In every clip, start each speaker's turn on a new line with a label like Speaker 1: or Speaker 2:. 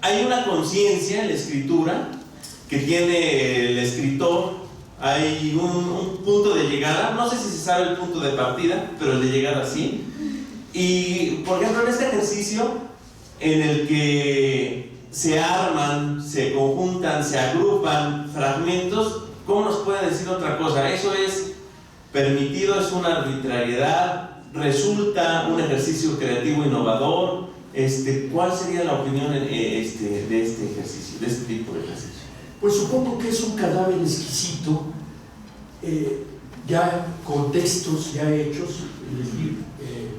Speaker 1: hay una conciencia en la escritura que tiene el escritor, hay un punto de llegada, no sé si se sabe el punto de partida, pero el de llegada sí. Y por ejemplo en este ejercicio en el que se arman, se conjuntan, se agrupan fragmentos, ¿cómo nos puede decir otra cosa? Eso es permitido, es una arbitrariedad, resulta un ejercicio creativo innovador. ¿Cuál sería la opinión de este ejercicio, de este tipo de ejercicio?
Speaker 2: Pues supongo que es un cadáver exquisito, ya con textos ya hechos, elegir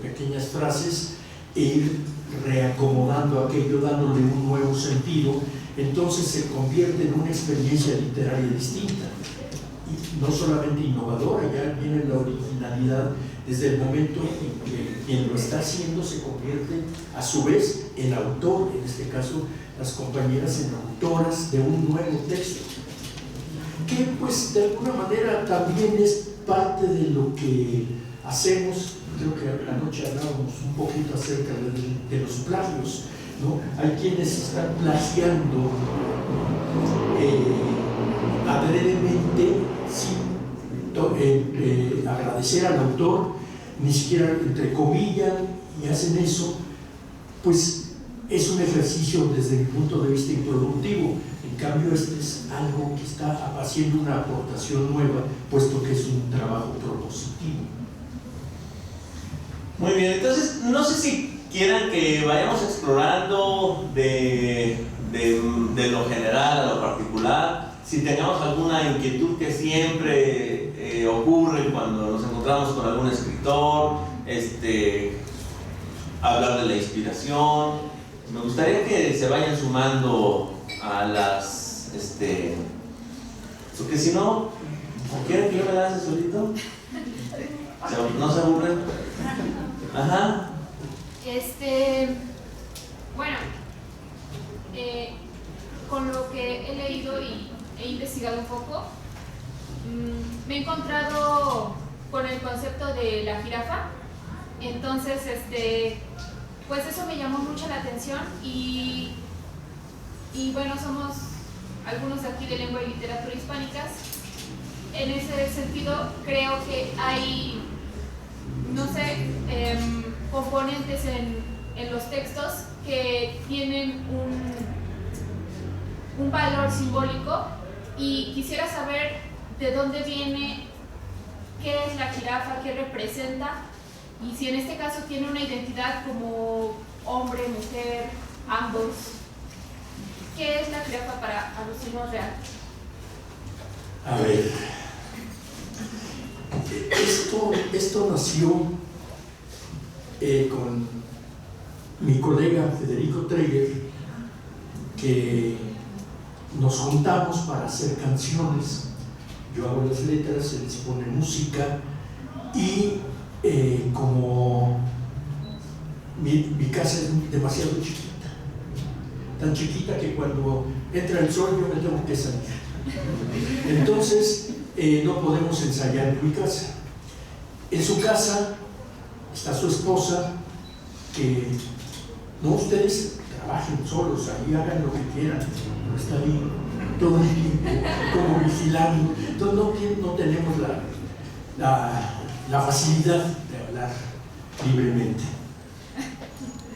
Speaker 2: pequeñas frases e ir reacomodando aquello, dándole un nuevo sentido, entonces se convierte en una experiencia literaria distinta. Y no solamente innovadora, ya viene la originalidad desde el momento en que quien lo está haciendo se convierte a su vez en autor, en este caso las compañeras en autoras de un nuevo texto, que pues de alguna manera también es parte de lo que hacemos. Creo que anoche hablábamos un poquito acerca de los plagios, ¿no? Hay quienes están plagiando adredemente sin agradecer al autor, ni siquiera entrecomillan y hacen eso. Pues es un ejercicio desde mi punto de vista improductivo. En cambio este es algo que está haciendo una aportación nueva, puesto que es un trabajo propositivo.
Speaker 1: Muy bien, entonces no sé si quieran que vayamos explorando de lo general a lo particular, si tengamos alguna inquietud que siempre ocurre cuando nos encontramos con algún escritor, hablar de la inspiración. Me gustaría que se vayan sumando a las porque si no, ¿quieren que yo me lance solito? ¿No se aburren? Ajá.
Speaker 3: Bueno, con lo que he leído y he investigado un poco, me he encontrado con el concepto de la jirafa. Entonces, pues eso me llamó mucho la atención y bueno, somos algunos de aquí de lengua y literatura hispánicas. En ese sentido, creo que hay, no sé, componentes en los textos que tienen un valor simbólico, y quisiera saber de dónde viene, qué es la jirafa, qué representa, y si en este caso tiene una identidad como hombre, mujer, ambos. ¿Qué es la jirafa para Agustín Monreal?
Speaker 2: A ver, esto nació con mi colega Federico Treger, que nos juntamos para hacer canciones. Yo hago las letras, él les pone música, y como mi casa es demasiado chiquita, tan chiquita que cuando entra el sol yo me tengo que salir. Entonces no podemos ensayar en mi casa. En su casa está su esposa, que no, ustedes trabajen solos, ahí hagan lo que quieran, no está ahí todo el tiempo como vigilando. Entonces no tenemos la facilidad de hablar libremente.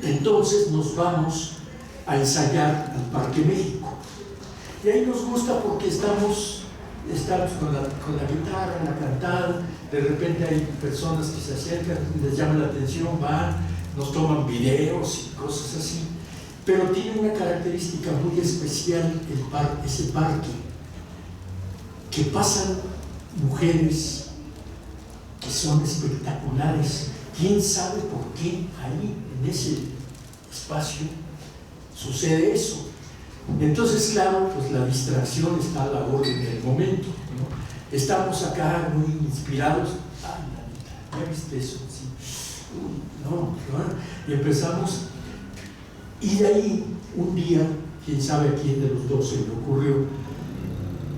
Speaker 2: Entonces nos vamos a ensayar al Parque México, y ahí nos gusta porque estamos con la guitarra, la cantada. De repente hay personas que se acercan, les llama la atención, van, nos toman videos y cosas así. Pero tiene una característica muy especial ese parque, que pasan mujeres que son espectaculares. ¿Quién sabe por qué ahí, en ese espacio, sucede eso? Entonces, claro, pues la distracción está a la orden del momento, ¿no? Estamos acá muy inspirados. ¡Ay, Anita! ¿Ya viste eso? Sí. No. Y empezamos. Y de ahí, un día, quién sabe a quién de los dos se le ocurrió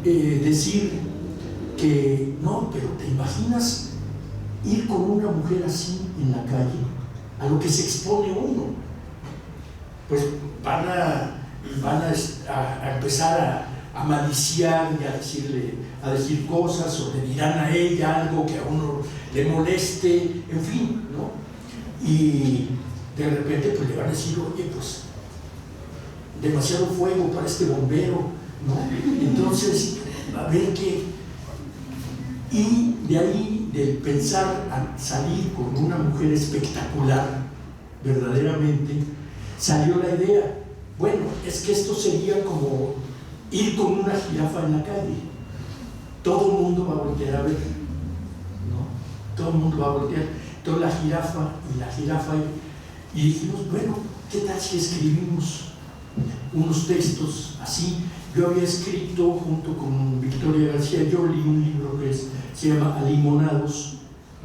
Speaker 2: decir que no, pero ¿te imaginas ir con una mujer así en la calle, a lo que se expone uno? Pues van a van a empezar a maliciar y a decir cosas, o le dirán a ella algo que a uno le moleste, en fin, ¿no? Y de repente pues le van a decir, oye, pues demasiado fuego para este bombero, ¿no? Entonces, a ver qué. Y de ahí, del pensar a salir con una mujer espectacular, verdaderamente, salió la idea, bueno, es que esto sería como ir con una jirafa en la calle. Todo el mundo va a voltear a ver, ¿no? Todo el mundo va a voltear. Entonces la jirafa, y dijimos, bueno, ¿qué tal si escribimos unos textos así? Yo había escrito junto con Victoria García Yoli un libro que se llama Alimonados,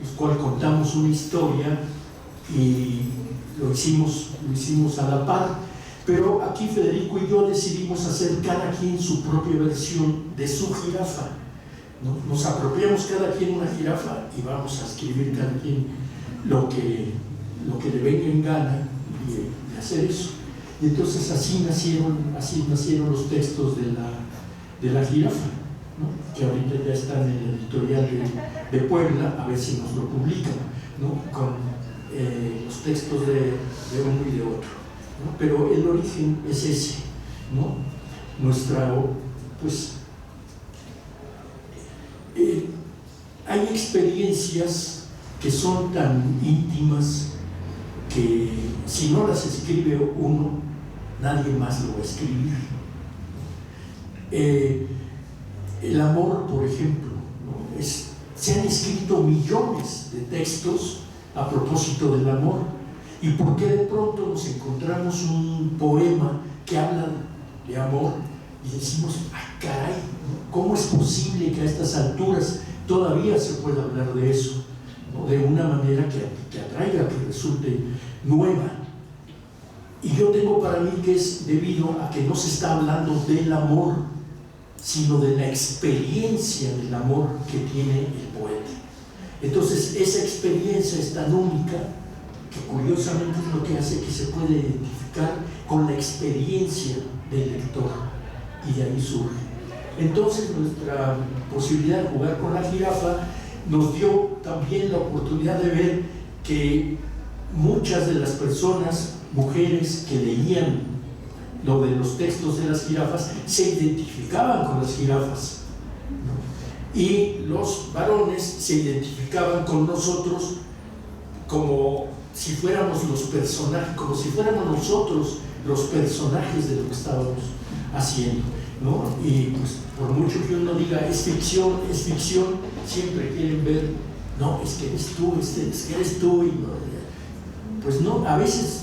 Speaker 2: el cual contamos una historia y lo hicimos a la par, pero aquí Federico y yo decidimos hacer cada quien su propia versión de su jirafa, ¿no? Nos apropiamos cada quien una jirafa y vamos a escribir cada quien lo que le venga en gana de hacer eso. Y entonces así nacieron los textos de la jirafa, ¿no? Que ahorita ya están en el editorial de Puebla, a ver si nos lo publican, ¿no? Con los textos de uno y de otro, ¿no? Pero el origen es ese, ¿no? Hay experiencias que son tan íntimas que si no las escribe uno, nadie más lo va a escribir. El amor, por ejemplo, ¿no? Se han escrito millones de textos a propósito del amor. ¿Y por qué de pronto nos encontramos un poema que habla de amor y decimos, ¡ay, caray! ¿Cómo es posible que a estas alturas todavía se pueda hablar de eso, ¿no? De una manera que atraiga, que resulte nueva? Y yo tengo para mí que es debido a que no se está hablando del amor, sino de la experiencia del amor que tiene el poeta. Entonces esa experiencia es tan única que curiosamente es lo que hace que se pueda identificar con la experiencia del lector, y de ahí surge. Entonces nuestra posibilidad de jugar con la jirafa nos dio también la oportunidad de ver que muchas de las personas, mujeres que leían lo de los textos de las jirafas, se identificaban con las jirafas, ¿no? Y los varones se identificaban con nosotros como si fuéramos los personajes, como si fuéramos nosotros los personajes de lo que estábamos haciendo, ¿no? Y pues por mucho que uno diga es ficción, siempre quieren ver, no, es que eres tú, es que eres tú, y no, pues no, a veces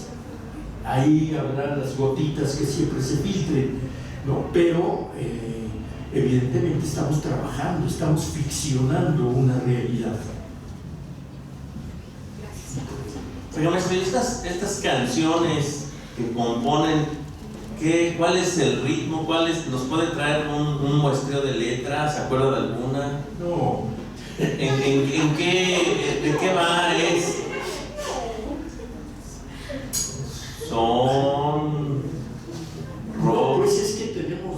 Speaker 2: ahí habrá las gotitas que siempre se filtren, ¿no? Pero evidentemente estamos trabajando, estamos ficcionando una realidad.
Speaker 1: Oiga, maestro, ¿y estas canciones que componen, cuál es el ritmo? ¿Nos puede traer un muestreo de letras? ¿Se acuerda de alguna?
Speaker 2: No.
Speaker 1: ¿De qué va? Son rock.
Speaker 2: Pues es que tenemos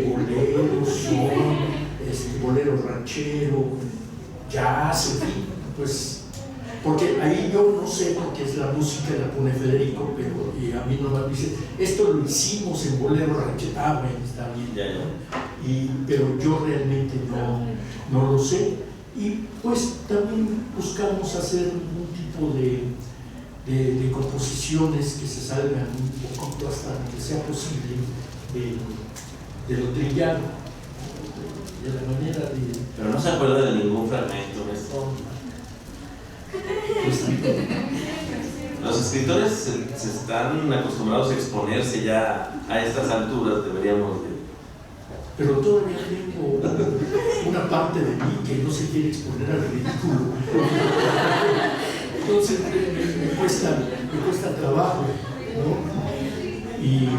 Speaker 2: boleros, son bolero ranchero, jazz, en fin, pues. Porque ahí yo no sé, porque es la música, la pone Federico, pero y a mí nomás dice, esto lo hicimos en bolero ranchero. Ah, bueno, está bien.
Speaker 1: Ya.
Speaker 2: Pero yo realmente no lo sé. Y pues también buscamos hacer un tipo de composiciones que se salgan un poquito hasta que sea posible de lo trillado, de la manera de.
Speaker 1: Pero no se acuerda de ningún fragmento, maestro. Los escritores se están acostumbrados a exponerse ya a estas alturas, deberíamos de.
Speaker 2: Pero todavía tengo una parte de mí que no se quiere exponer al ridículo. Entonces me cuesta trabajo, ¿no? Y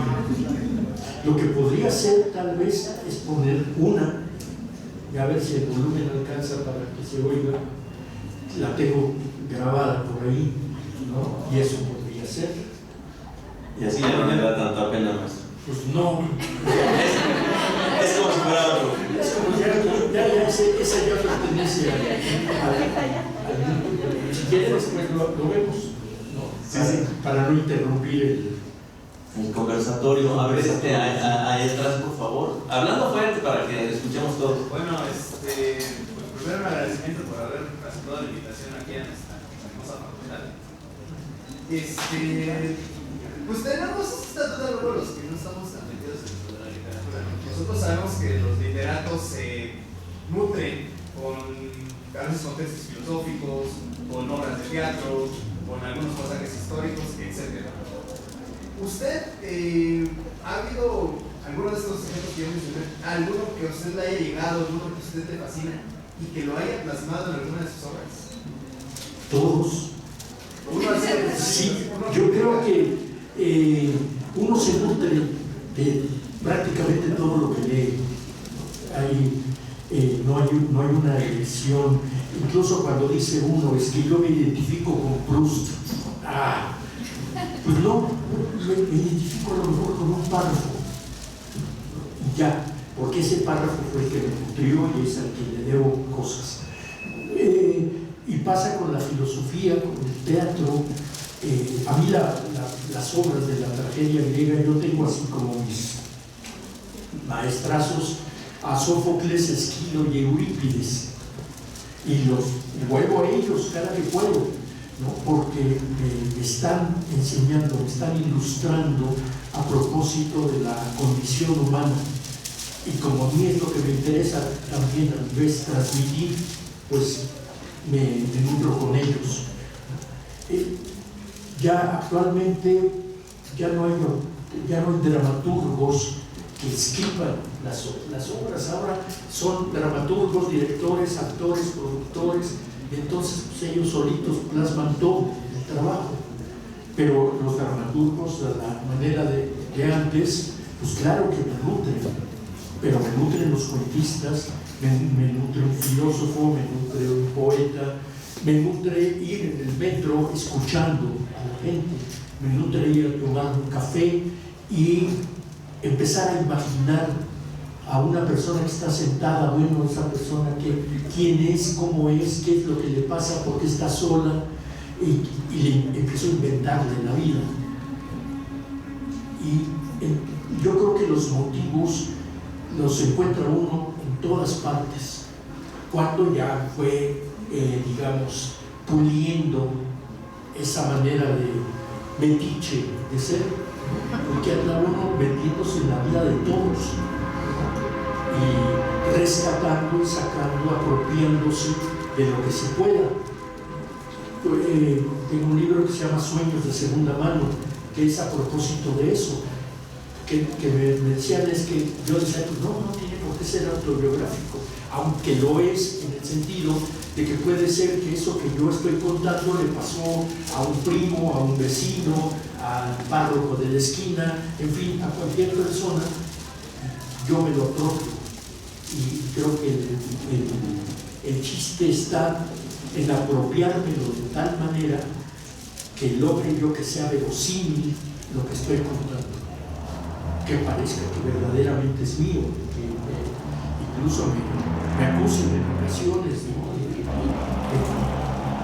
Speaker 2: lo que podría hacer tal vez es poner una, y a ver si el volumen alcanza para que se oiga. La tengo grabada por ahí, ¿no? Y eso podría ser.
Speaker 1: Y así ya no me da tanta pena
Speaker 2: Pues no.
Speaker 1: Es como si fuera otro.
Speaker 2: Es como esa ya pertenece al si quieres después lo vemos, ¿no?
Speaker 1: Sí.
Speaker 2: Para no interrumpir
Speaker 1: el conversatorio. A ver, ahí atrás, por favor. Hablando fuerte para que escuchemos todos.
Speaker 4: Bueno, pues primero un agradecimiento por haber aceptado la invitación aquí a nuestra hermosa facultad. Pues tenemos esta duda luego los que no estamos tan metidos en la literatura, ¿no? Nosotros sabemos que los literatos se nutren con a veces con textos filosóficos, con obras de teatro, con algunos pasajes históricos, etc. ¿Usted ha habido alguno de estos ejemplos que yo mencioné, alguno que a usted le haya llegado, alguno que a usted le fascina y que lo haya plasmado en alguna de sus obras?
Speaker 2: todos? Sí, yo creo que uno se nutre de prácticamente todo lo que lee. No hay una elección. Incluso cuando dice uno, es que yo me identifico con Proust. Pues no, me identifico a lo mejor con un párrafo. Y ya, porque ese párrafo fue el que me nutrió y es al que le debo cosas. Y pasa con la filosofía, con el teatro. A mí las obras de la tragedia griega, yo tengo así como mis maestrazos a Sófocles, Esquilo y Eurípides, y vuelvo a ellos cada que puedo, ¿no? Porque me están enseñando, me están ilustrando a propósito de la condición humana, y como a mí es lo que me interesa también a vez transmitir, pues me nutro con ellos. Ya actualmente ya no hay dramaturgos que escriban las obras. Ahora son dramaturgos, directores, actores, productores, y entonces pues, ellos solitos plasman todo el trabajo. Pero los dramaturgos, de la manera de antes, pues claro que me nutren, pero me nutren los cuentistas, me nutre un filósofo, me nutre un poeta, me nutre ir en el metro escuchando a la gente, me nutre ir a tomar un café y empezar a imaginar a una persona que está sentada, bueno, esa persona quién es, cómo es, qué es lo que le pasa, por qué está sola, y le empiezo a inventarle la vida. Y yo creo que los motivos los encuentra uno en todas partes, cuando ya fue digamos, puliendo esa manera de metiche de ser, porque anda uno metiéndose en la vida de todos y rescatando y sacando, apropiándose de lo que se pueda. Tengo un libro que se llama Sueños de Segunda Mano, que es a propósito de eso, que me decían es que yo decía, pues no tiene por qué ser autobiográfico, aunque lo es en el sentido de que puede ser que eso que yo estoy contando le pasó a un primo, a un vecino, al párroco de la esquina, en fin, a cualquier persona. Yo me lo apropio y creo que el chiste está en apropiármelo de tal manera que logre yo que sea verosímil lo que estoy contando, que parezca que verdaderamente es mío, que incluso me acusen en ocasiones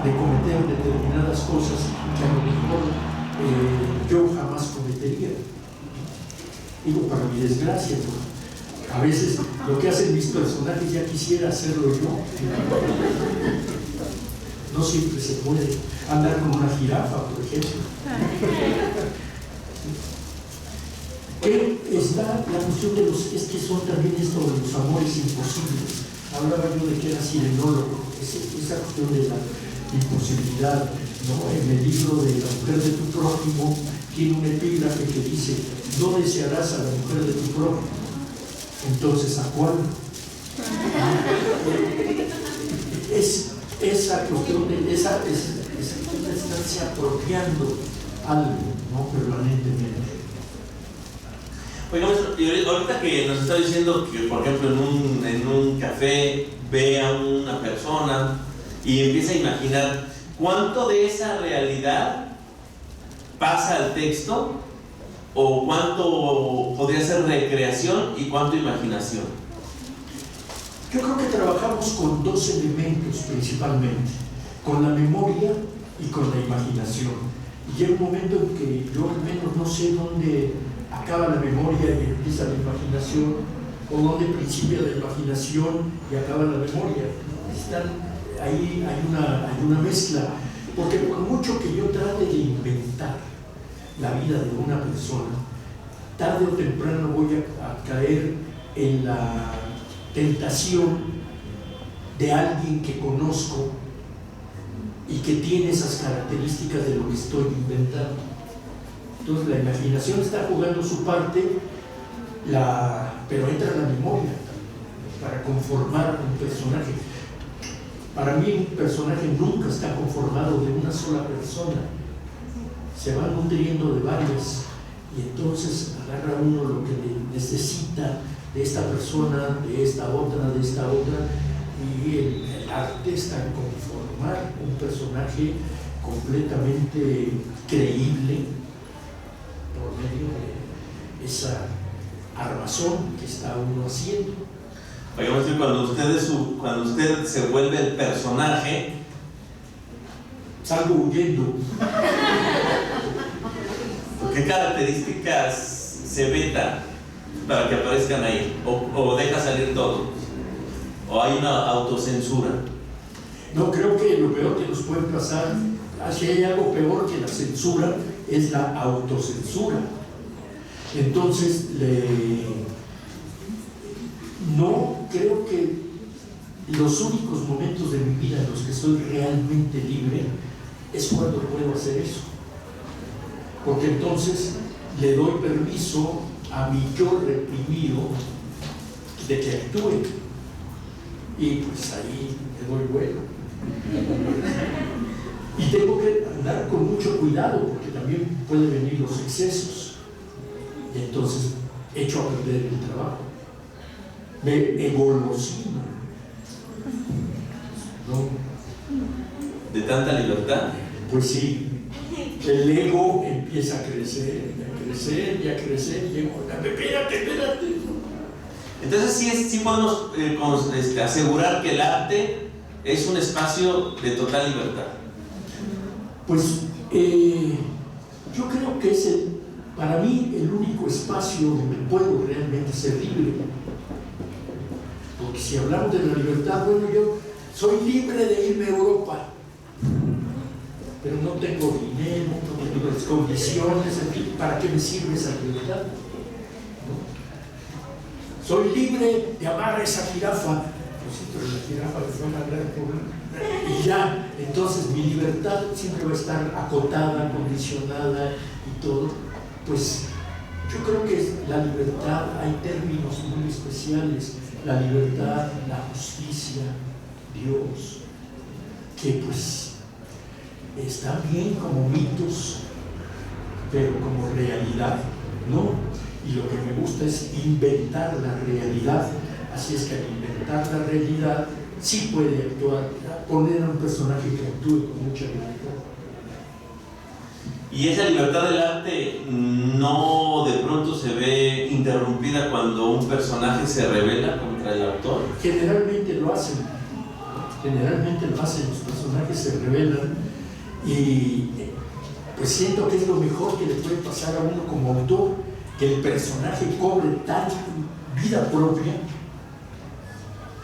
Speaker 2: de cometer determinadas cosas que a lo mejor yo jamás cometería. Digo, para mi desgracia, porque a veces lo que hacen mis personajes ya quisiera hacerlo yo. No siempre se puede andar con una jirafa, por ejemplo. Está la cuestión de es que son también esto de los amores imposibles. Hablaba yo de que era sirenólogo, esa cuestión de la imposibilidad, ¿no? En el libro de La mujer de tu prójimo tiene un epígrafe que dice: no desearás a la mujer de tu prójimo, entonces ¿a cuál? Es esa cuestión de esa estarse apropiando algo, ¿no? Permanentemente.
Speaker 1: Oiga, maestro, y ahorita que nos está diciendo que, por ejemplo, en un café ve a una persona y empieza a imaginar, ¿cuánto de esa realidad pasa al texto ¿O cuánto podría ser recreación y cuánto imaginación?
Speaker 2: Yo creo que trabajamos con dos elementos principalmente, con la memoria y con la imaginación. Y llega un momento en que yo al menos no sé dónde acaba la memoria y empieza la imaginación, o dónde principia la imaginación y acaba la memoria. Ahí hay una mezcla, porque por mucho que yo trate de inventar la vida de una persona, tarde o temprano voy a caer en la tentación de alguien que conozco y que tiene esas características de lo que estoy inventando. Entonces la imaginación está jugando su parte, pero entra la memoria para conformar un personaje. Para mí un personaje nunca está conformado de una sola persona, se va nutriendo de varias, y entonces agarra uno lo que necesita de esta persona, de esta otra, y el arte está en conformar un personaje completamente creíble por medio de esa armazón que está uno haciendo.
Speaker 1: Oye, maestro, cuando usted se vuelve el personaje,
Speaker 2: salgo huyendo.
Speaker 1: ¿qué características se veta para que aparezcan ahí? ¿O deja salir todo? ¿O hay una autocensura?
Speaker 2: No, creo que lo peor que nos puede pasar, si hay algo peor que la censura, es la autocensura. Entonces, no creo que los únicos momentos de mi vida en los que soy realmente libre es cuando puedo hacer eso. Porque entonces le doy permiso a mi yo reprimido de que actúe. Y pues ahí me doy vuelo. Y tengo que andar con mucho cuidado porque también pueden venir los excesos. Y entonces echo a perder el trabajo. Me engolosino. ¿No?
Speaker 1: ¿De tanta libertad?
Speaker 2: Pues sí. El ego empieza a crecer, y a crecer, y digo, espérate.
Speaker 1: Entonces sí podemos asegurar que el arte es un espacio de total libertad.
Speaker 2: Pues yo creo que es para mí el único espacio donde puedo realmente ser libre. Porque si hablamos de la libertad, bueno, yo soy libre de irme a Europa, pero no tengo dinero, no tengo las condiciones, en fin, ¿para qué me sirve esa libertad? ¿No? Soy libre de amar a esa jirafa, pues sí, pero la jirafa le fue una gran problema. Y ya, entonces mi libertad siempre va a estar acotada, condicionada y todo. Pues yo creo que la libertad, hay términos muy especiales, la libertad, la justicia, Dios, que pues están bien como mitos, pero como realidad, ¿no? Y lo que me gusta es inventar la realidad, así es que al inventar la realidad sí puede actuar, poner a un personaje que actúe con mucha libertad.
Speaker 1: ¿Y esa libertad del arte no de pronto se ve interrumpida cuando un personaje se rebela contra el autor?
Speaker 2: Generalmente lo hacen, los personajes se rebelan y pues siento que es lo mejor que le puede pasar a uno como autor, que el personaje cobre tal vida propia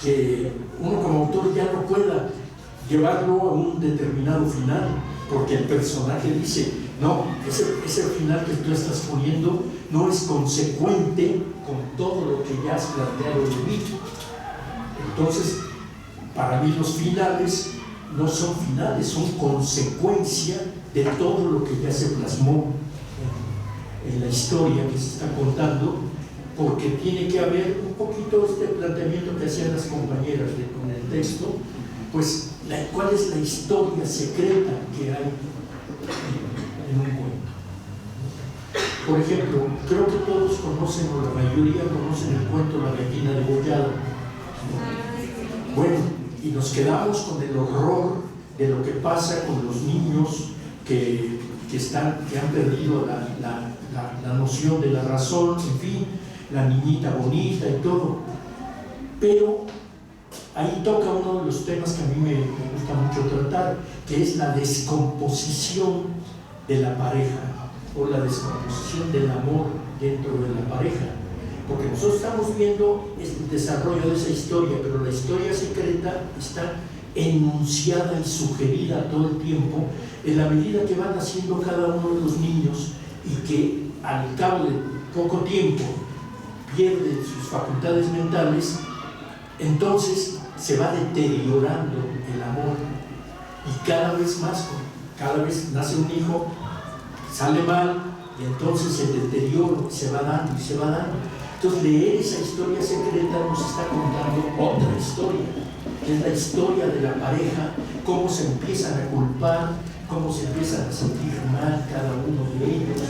Speaker 2: que uno como autor ya no pueda llevarlo a un determinado final, porque el personaje dice, no, ese final que tú estás poniendo no es consecuente con todo lo que ya has planteado de mí. Entonces, para mí los finales no son finales, son consecuencia de todo lo que ya se plasmó en la historia que se está contando, porque tiene que haber un poquito este planteamiento que hacían las compañeras con el texto, pues cuál es la historia secreta que hay en un cuento. Por ejemplo, creo que todos conocen, o la mayoría conocen el cuento La gallina degollada. Bueno, y nos quedamos con el horror de lo que pasa con los niños que han perdido la la noción de la razón, en fin, la niñita bonita y todo. Pero ahí toca uno de los temas que a mí me gusta mucho tratar, que es la descomposición de la pareja o la descomposición del amor dentro de la pareja. Porque nosotros estamos viendo el desarrollo de esa historia, pero la historia secreta está enunciada y sugerida todo el tiempo en la medida que van haciendo cada uno de los niños y que al cabo de poco tiempo pierden sus facultades mentales. Entonces se va deteriorando el amor y cada vez más, cada vez nace un hijo, sale mal y entonces el deterioro se va dando y se va dando. Entonces leer esa historia secreta nos está contando otra historia, que es la historia de la pareja, cómo se empiezan a culpar, cómo se empiezan a sentir mal cada uno de ellos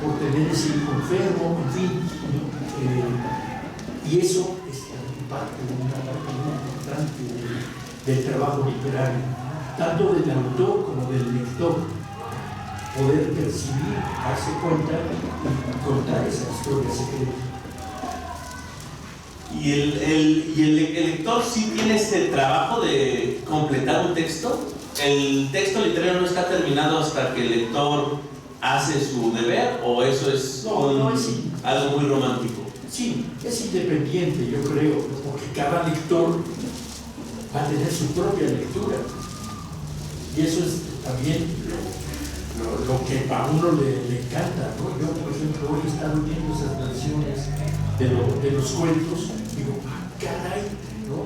Speaker 2: por tener ese hijo enfermo, en fin. Y eso es una parte muy importante del trabajo literario, tanto del autor como del lector, poder percibir, darse cuenta y contar esa historia secreta.
Speaker 1: ¿Y el lector sí tiene ese trabajo de completar un texto? ¿El texto literario no está terminado hasta que el lector hace su deber? ¿O eso es algo muy romántico?
Speaker 2: Sí, es independiente, yo creo, porque cada lector va a tener su propia lectura. Y eso es también lo que a uno le encanta, ¿no? Yo, por ejemplo, hoy he estado viendo esas versiones de los cuentos, digo, caray, ¿no?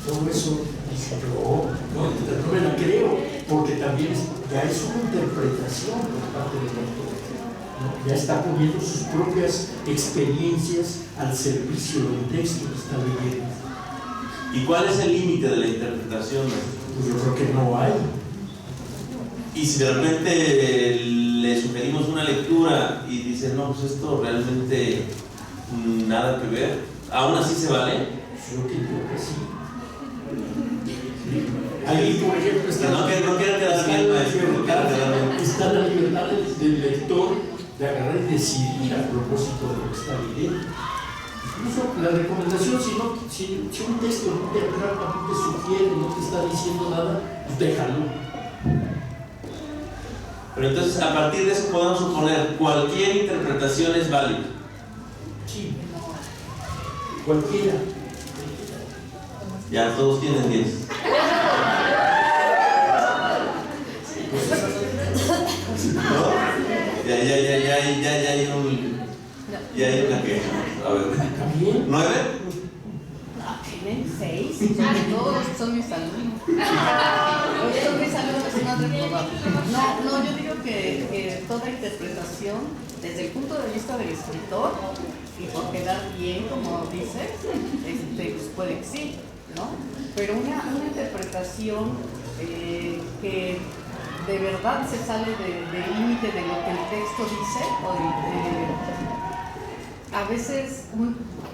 Speaker 2: Todo eso, dije, no me la creo, porque también ya es una interpretación por parte del autor, ¿no? Ya está poniendo sus propias experiencias al servicio del texto que está leyendo.
Speaker 1: ¿Y cuál es el límite de la interpretación?
Speaker 2: Pues yo creo que no hay.
Speaker 1: Y si de repente le sugerimos una lectura y dice, no, pues esto realmente nada que ver, ¿aún así se vale?
Speaker 2: Yo creo que sí. Ahí, por ejemplo, está la libertad del lector de agarrar y decidir a propósito de lo que está leyendo. Incluso la recomendación, si un texto no te atrapa, no te sugiere, no te está diciendo nada, pues déjalo.
Speaker 1: Pero entonces, a partir de eso podemos suponer cualquier interpretación es válida.
Speaker 2: Sí, cualquiera.
Speaker 1: Ya todos tienen 10. ¿No? Ya hay una queja. A ver.
Speaker 2: ¿También?
Speaker 1: 9.
Speaker 5: Tienen 6, todos son mis alumnos. Son mis alumnos, no reprobables. No, yo digo que toda interpretación, desde el punto de vista del escritor, y por quedar bien, como dices, pues puede que sí, ¿no? Pero una interpretación que de verdad se sale del límite de lo que el texto dice, a veces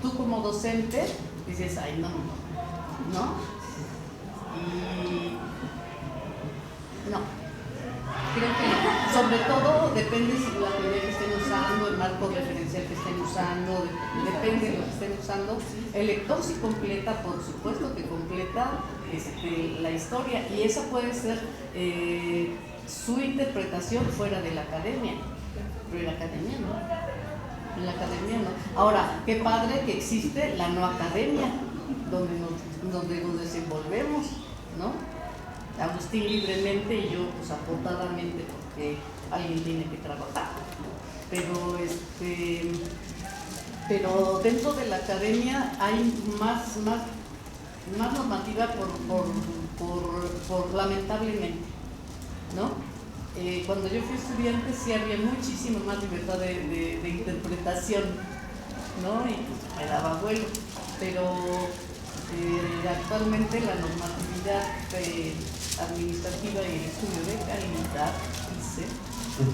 Speaker 5: tú como docente dices, ay, no, y no, creo que no. Sobre todo depende si la teoría que estén usando, el marco referencial que estén usando, depende de lo que estén usando. El lector sí completa, por supuesto que completa la historia, y esa puede ser su interpretación fuera de la academia, pero en la academia no. En la academia no. Ahora, qué padre que existe la no academia, donde nos desenvolvemos, ¿no? Agustín libremente y yo pues aportadamente, porque alguien tiene que trabajar. Pero dentro de la academia hay más normativa por lamentablemente, ¿no? Cuando yo fui estudiante sí había muchísima más libertad de interpretación, ¿no? Y pues me daba vuelo, pero actualmente la normatividad administrativa y el estudio de calidad dice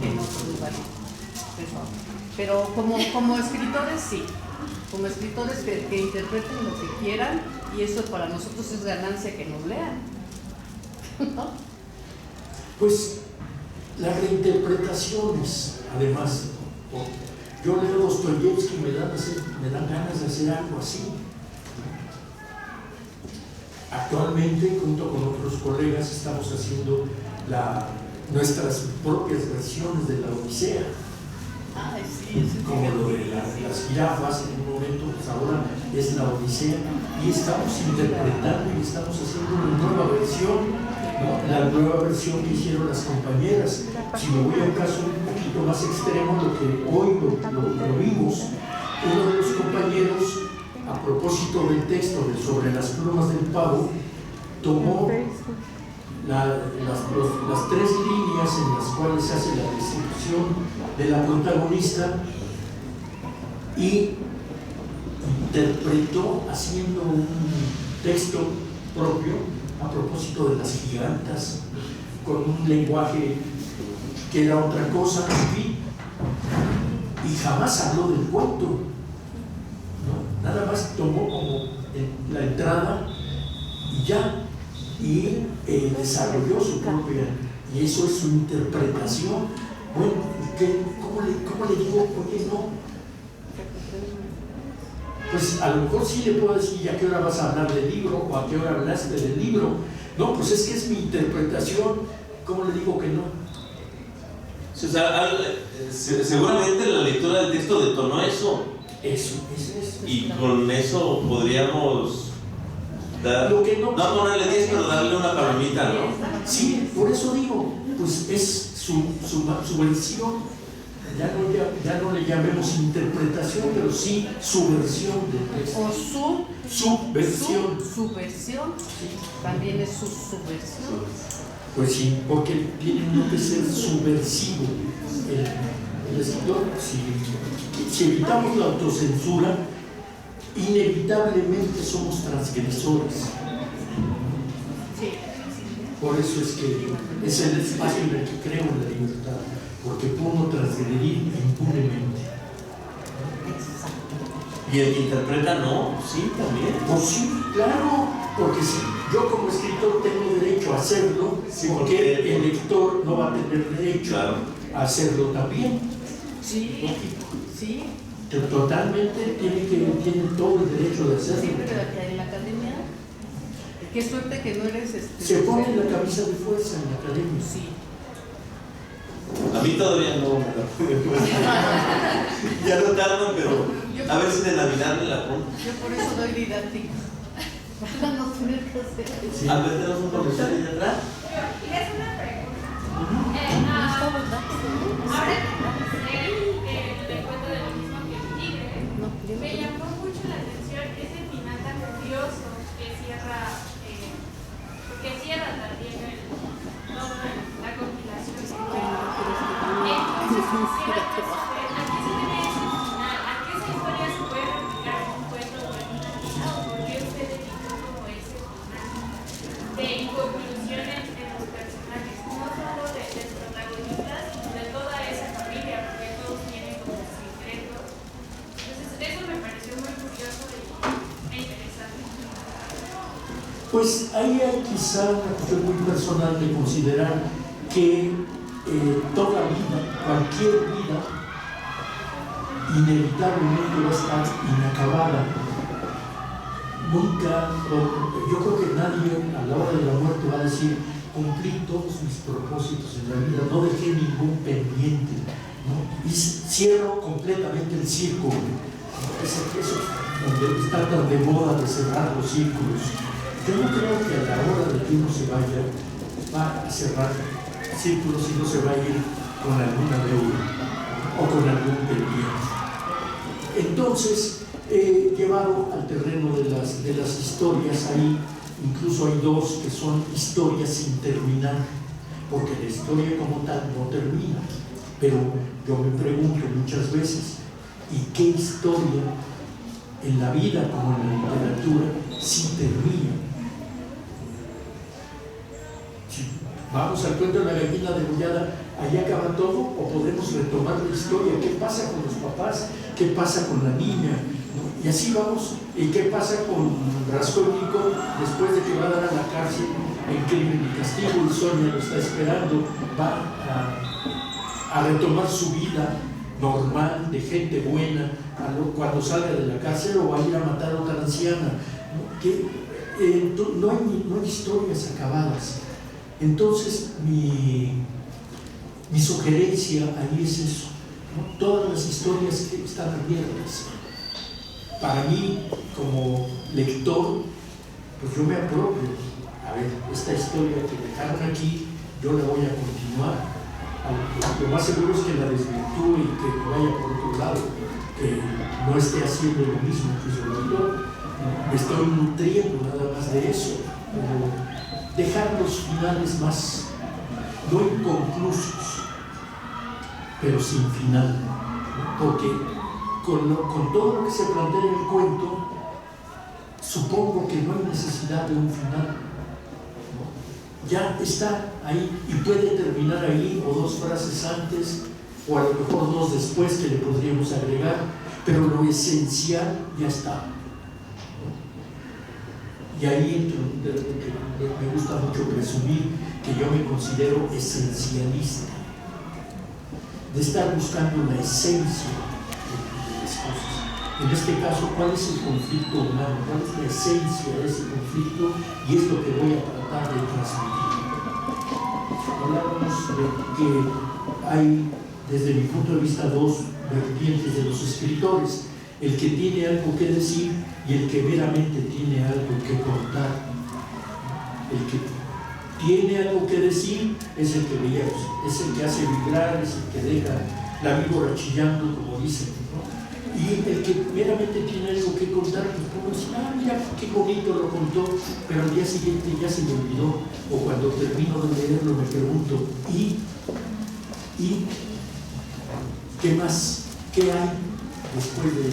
Speaker 5: que no son válidos. Pero como escritores sí, como escritores que interpreten lo que quieran, y eso para nosotros es ganancia que nos lean, ¿no?
Speaker 2: Pues las reinterpretaciones, además, Yo leo Dostoyevsky y me dan ganas de hacer algo así. Actualmente, junto con otros colegas, estamos haciendo nuestras propias versiones de la Odisea.
Speaker 5: Ay, sí,
Speaker 2: Como lo de las jirafas en un momento, pues ahora es la Odisea, y estamos interpretando y estamos haciendo una nueva versión, ¿no? La nueva versión que hicieron las compañeras. Si me voy a un caso un poquito más extremo, lo que hoy lo vimos, uno de los compañeros, a propósito del texto sobre las plumas del pavo, tomó las 3 líneas en las cuales se hace la descripción de la protagonista y interpretó haciendo un texto propio a propósito de las gigantas, con un lenguaje que era otra cosa, y jamás habló del cuento, ¿no? Nada más tomó como la entrada y ya, y desarrolló su propia, y eso es su interpretación. Bueno, ¿cómo le digo? Oye, no. Pues a lo mejor sí le puedo decir, ¿a qué hora vas a hablar del libro? ¿O a qué hora hablaste del libro? No, pues es que es mi interpretación. ¿Cómo le digo que no?
Speaker 1: Sí, o sea, seguramente la lectura del texto detonó eso.
Speaker 2: Eso.
Speaker 1: Y con eso podríamos no ponerle 10, pero darle una palomita, ¿no?
Speaker 2: Sí, por eso digo, pues es su versión. Ya no le llamemos interpretación, pero sí su versión del texto.
Speaker 5: O
Speaker 2: su versión.
Speaker 5: Su versión, sí, también es su versión.
Speaker 2: Pues sí, porque tiene que ser subversivo el escritor. Si evitamos la autocensura, inevitablemente somos transgresores.
Speaker 5: Sí.
Speaker 2: Por eso es que es el espacio en el que creo en la libertad, porque puedo transgredir impunemente.
Speaker 1: Y el que interpreta, no, sí, también.
Speaker 2: Pues sí, claro, porque si yo como escritor tengo derecho a hacerlo,
Speaker 1: sí,
Speaker 2: porque el lector no va a tener derecho, claro, a hacerlo también.
Speaker 5: Sí, sí.
Speaker 2: Totalmente tiene todo el derecho de hacerlo.
Speaker 5: Sí, pero en la academia, qué suerte que no eres
Speaker 2: se pone la camisa de fuerza en la academia.
Speaker 5: Sí.
Speaker 1: A mí todavía no. Ya no tardan, pero a ver si de Navidad me la pongo.
Speaker 5: Yo por eso doy didáctica. Para no tener que hacer.
Speaker 1: Sí. A ver, tenemos un comentario de atrás.
Speaker 3: Es una pregunta. Ahora que el cuento de lo mismo que el tigre, me llamó mucho la atención ese final tan curioso que cierra también toda la compilación. Entonces, quisiera saber a qué se debe ese final, a qué esa historia se puede replicar en un cuento o en una vida, o por qué usted dedicó como ese final de inconclusiones en los personajes, no solo de los protagonistas, sino de toda esa familia, porque todos tienen como secretos. Entonces, eso me pareció muy curioso e interesante.
Speaker 2: Pues ahí hay quizá una cuestión muy personal de considerar que toda vida, cualquier vida, inevitablemente va a estar inacabada. Nunca, yo creo que nadie a la hora de la muerte va a decir, cumplí todos mis propósitos en la vida, no dejé ningún pendiente, ¿no? Y cierro completamente el círculo. Eso donde está tan de moda de cerrar los círculos. Yo no creo que a la hora de que uno se vaya, va a cerrar círculos y no se va a ir con alguna deuda o con algún pendiente. Entonces, llevado al terreno de las historias, ahí incluso hay dos que son historias sin terminar, porque la historia como tal no termina. Pero yo me pregunto muchas veces, ¿y qué historia en la vida como en la literatura sí termina? Vamos al cuento de la gallina degollada, ¿ahí acaba todo o podemos retomar la historia? ¿Qué pasa con los papás? ¿Qué pasa con la niña? ¿No? Y así vamos. ¿Y qué pasa con Raskolnikov después de que va a dar a la cárcel en Crimen y Castigo y Sonia lo está esperando? Va a retomar su vida normal, de gente buena, cuando salga de la cárcel o va a ir a matar a otra anciana, ¿no? No hay historias acabadas. Entonces mi sugerencia ahí es eso, ¿no? Todas las historias que están abiertas. Para mí, como lector, pues yo me apropio. A ver, esta historia que dejaron aquí, yo la voy a continuar. Lo más seguro es que la desvirtúe y que me vaya por otro lado, que no esté haciendo lo mismo que hizo el autor. Me estoy nutriendo nada más de eso, pero dejar los finales más, no inconclusos, pero sin final, ¿no? Porque con todo lo que se plantea en el cuento, supongo que no hay necesidad de un final, ¿no? Ya está ahí y puede terminar ahí, o dos frases antes, o a lo mejor dos después que le podríamos agregar, pero lo esencial ya está. Y ahí me gusta mucho presumir que yo me considero esencialista, de estar buscando la esencia de las cosas. En este caso, ¿cuál es el conflicto humano? ¿Cuál es la esencia de ese conflicto? Y es lo que voy a tratar de transmitir. Hablábamos de que hay, desde mi punto de vista, dos vertientes de los escritores: el que tiene algo que decir y el que meramente tiene algo que contar. El que tiene algo que decir es el que veíamos, es el que hace vibrar, es el que deja la víbora chillando, como dicen, ¿no? Y el que meramente tiene algo que contar, pues como decir, mira qué bonito lo contó, pero al día siguiente ya se me olvidó, o cuando termino de leerlo me pregunto, ¿y qué más? ¿Qué hay después de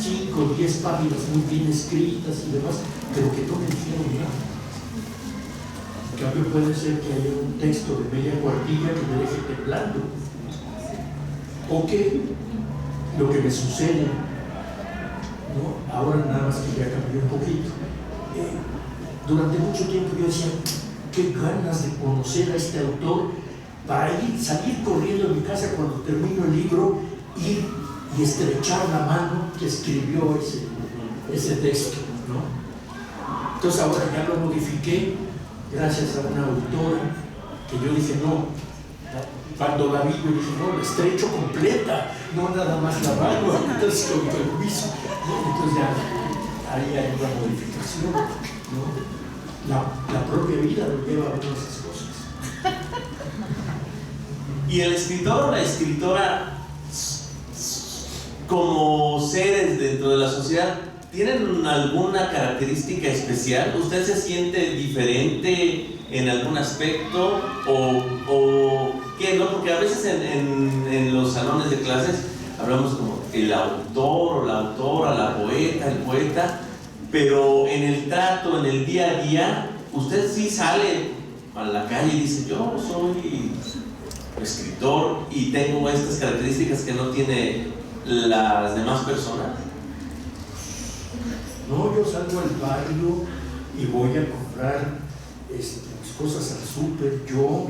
Speaker 2: 5 o 10 páginas muy bien escritas y demás, pero que no me dijeron nada? En cambio, puede ser que haya un texto de media cuartilla que me deje temblando, o que lo que me sucede, ¿no? Ahora nada más que ya cambió un poquito. Durante mucho tiempo yo decía, qué ganas de conocer a este autor, para salir corriendo de mi casa cuando termino el libro, ir y estrechar la mano que escribió ese texto, ¿no? Entonces ahora ya lo modifiqué gracias a una autora que yo dije, no, cuando la vi yo dije, no, la estrecho completa, no nada más la mano, entonces con permiso, ¿no? Entonces ya ahí hay una modificación, ¿no? La propia vida lo lleva a todas esas cosas.
Speaker 1: Y el escritor o la escritora, como seres dentro de la sociedad, ¿tienen alguna característica especial? ¿Usted se siente diferente en algún aspecto? ¿O qué? ¿No? Porque a veces en los salones de clases hablamos como el autor o la autora, la poeta, el poeta, pero en el trato, en el día a día, usted sí sale a la calle y dice, yo soy escritor y tengo estas características que no tiene las demás personas.
Speaker 2: No, yo salgo al barrio y voy a comprar mis cosas al súper, yo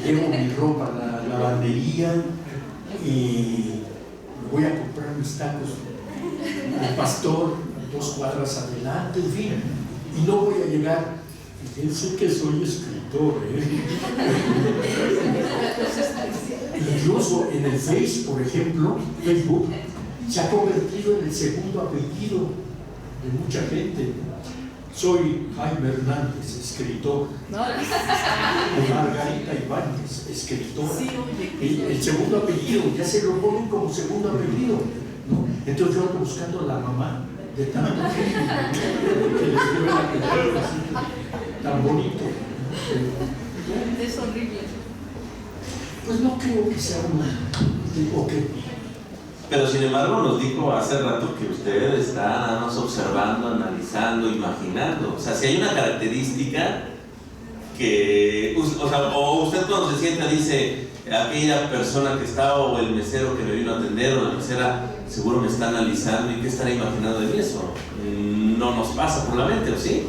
Speaker 2: llevo mi ropa a la lavandería y voy a comprar mis tacos al pastor 2 cuadras adelante, en fin, y no voy a llegar, fíjense que soy escritor, Incluso en el por ejemplo, Facebook se ha convertido en el segundo apellido de mucha gente. Soy Jaime Hernández, escritor. Margarita Ibáñez, escritora. El segundo apellido, ya se lo ponen como segundo apellido, ¿no? Entonces yo ando buscando a la mamá de tanta gente que le escribe el apellido así, tan bonito.
Speaker 5: Es horrible.
Speaker 2: Pues no creo que sea o que.
Speaker 1: Pero sin embargo nos dijo hace rato que usted está nada más observando, analizando, imaginando. O sea, si hay una característica que, o sea, o usted cuando se sienta dice, aquella persona que estaba o el mesero que me vino a atender o la mesera seguro me está analizando y qué estará imaginando de mí. Eso no nos pasa por la mente, ¿o sí?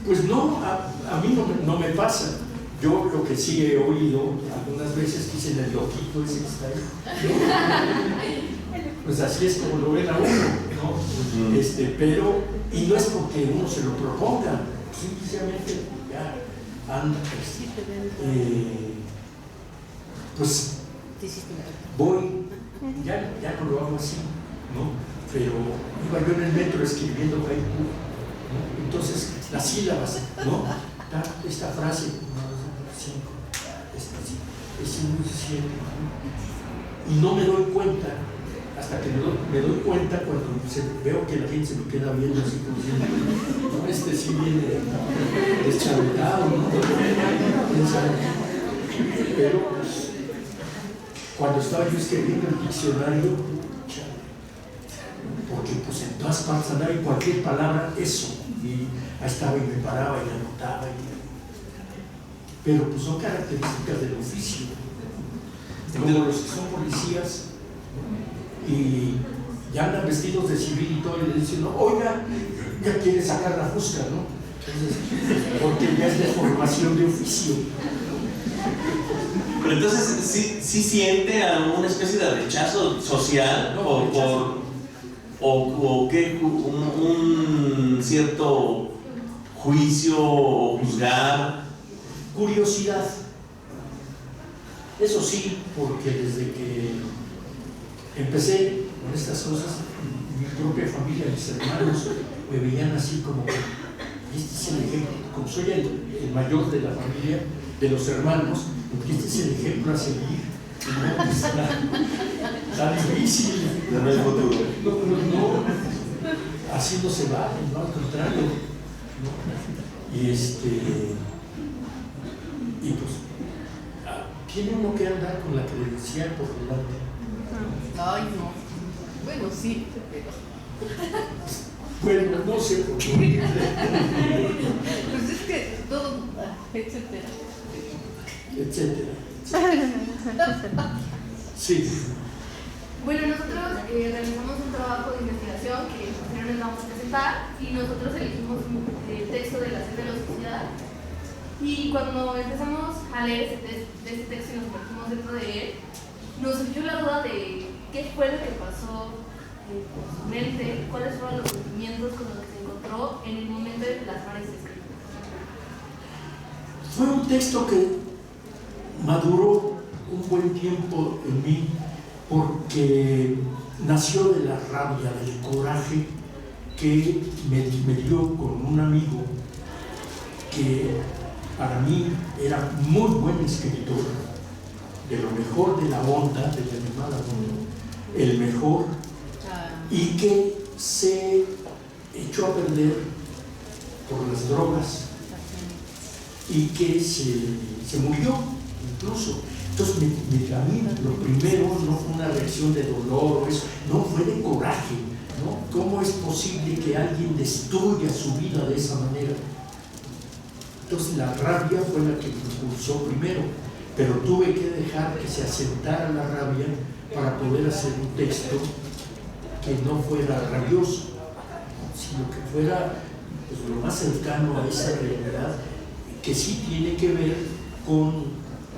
Speaker 2: Pues no, a mí no me pasa. Yo lo que sí he oído algunas veces dicen el loquito ese que está ahí. pues así es como lo ven a uno, ¿no? Pero, y no es porque uno se lo proponga, simplemente ya anda, pues voy, ya no lo hago así, ¿no? Pero iba yo en el metro escribiendo haiku, ¿no? Entonces las sílabas, ¿no? Esta frase, 5, es muy siempre, ¿no? Y no me doy cuenta, hasta que me doy cuenta cuando veo que la gente se me queda viendo así como diciendo, no, sí viene deschavetado, ¿no? Pero pues, cuando estaba yo escribiendo el diccionario, porque pues en todas partes andaba en cualquier palabra eso, y ahí estaba y me paraba y anotaba, pero pues son características del oficio, como los que son policías y ya andan vestidos de civil y todo, y le dicen, no, oiga, ya quiere sacar la fusca, ¿no? Entonces, porque ya es de formación de oficio.
Speaker 1: Pero entonces sí siente alguna especie de rechazo social, ¿no? o qué, un cierto juicio o juzgar.
Speaker 2: Curiosidad. Eso sí, porque desde que empecé con estas cosas, mi propia familia, mis hermanos me veían así como que este es el ejemplo, como soy el mayor de la familia, de los hermanos, este es el ejemplo a seguir. No, pues, está difícil.
Speaker 1: No hay futuro.
Speaker 2: No, así no se va, no, al contrario. ¿No? Y pues tiene uno que andar con la credencial por delante.
Speaker 5: Ay, no. Bueno, sí, pero...
Speaker 2: Bueno, no sé por qué.
Speaker 5: Pues es que todo, etcétera.
Speaker 2: Sí.
Speaker 6: Bueno, nosotros realizamos un trabajo de investigación que posteriormente vamos a presentar y nosotros elegimos el texto de la Sed de la Sociedad. Y cuando empezamos a leer este texto y nos metimos dentro de él, nos surgió la duda de qué fue lo que pasó por su mente, cuáles fueron los sentimientos con los que se encontró en el momento de plasmar ese escrito.
Speaker 2: Fue un texto que maduró un buen tiempo en mí porque nació de la rabia, del coraje que me dio con un amigo que para mí era muy buen escritor, de lo mejor de la onda, de la llamada onda, el mejor, y que se echó a perder por las drogas y que se murió incluso. Entonces a mí lo primero no fue una reacción de dolor o eso, no, fue de coraje, ¿no? ¿Cómo es posible que alguien destruya su vida de esa manera? Entonces la rabia fue la que me impulsó primero, pero tuve que dejar que se asentara la rabia para poder hacer un texto que no fuera rabioso, sino que fuera pues, lo más cercano a esa realidad, que sí tiene que ver con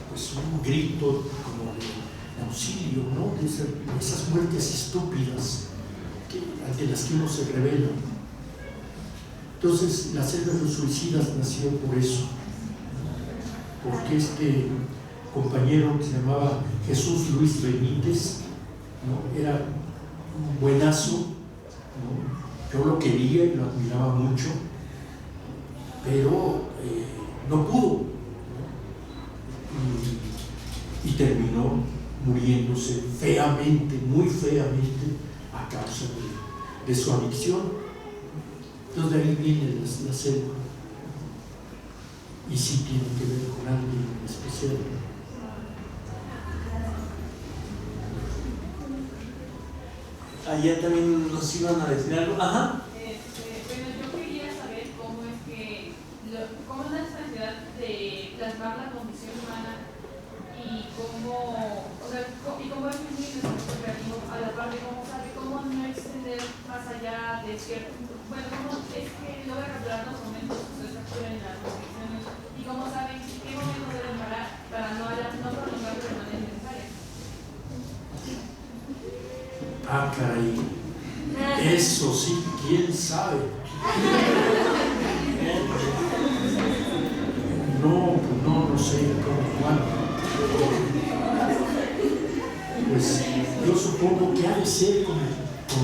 Speaker 2: pues, un grito como de auxilio, ¿no? De esas muertes estúpidas ante las que uno se revela. Entonces, la Sed de los Suicidas nació por eso, porque este compañero que se llamaba Jesús Luis Benítez, ¿no? Era un buenazo, ¿no? Yo lo quería y lo admiraba mucho, pero no pudo, ¿no? Y terminó muriéndose feamente, muy feamente, a causa de su adicción. Entonces de ahí viene la sed, y sí tiene que ver con alguien en especial.
Speaker 1: Allá también nos iban a decir algo. Ajá.
Speaker 3: Bueno, yo quería saber cómo es la necesidad de plasmar la condición humana y cómo es muy creativo a la par de cómo no extender más allá de cierto. Bueno, cómo es que logra capturar los momentos que ustedes capturan en las descripciones y cómo saben qué momentos deben parar para no prolongar de manera innecesaria.
Speaker 2: Ah, caray. Eso sí, quién sabe. No sé cómo cuándo. Pues yo supongo que ha de ser con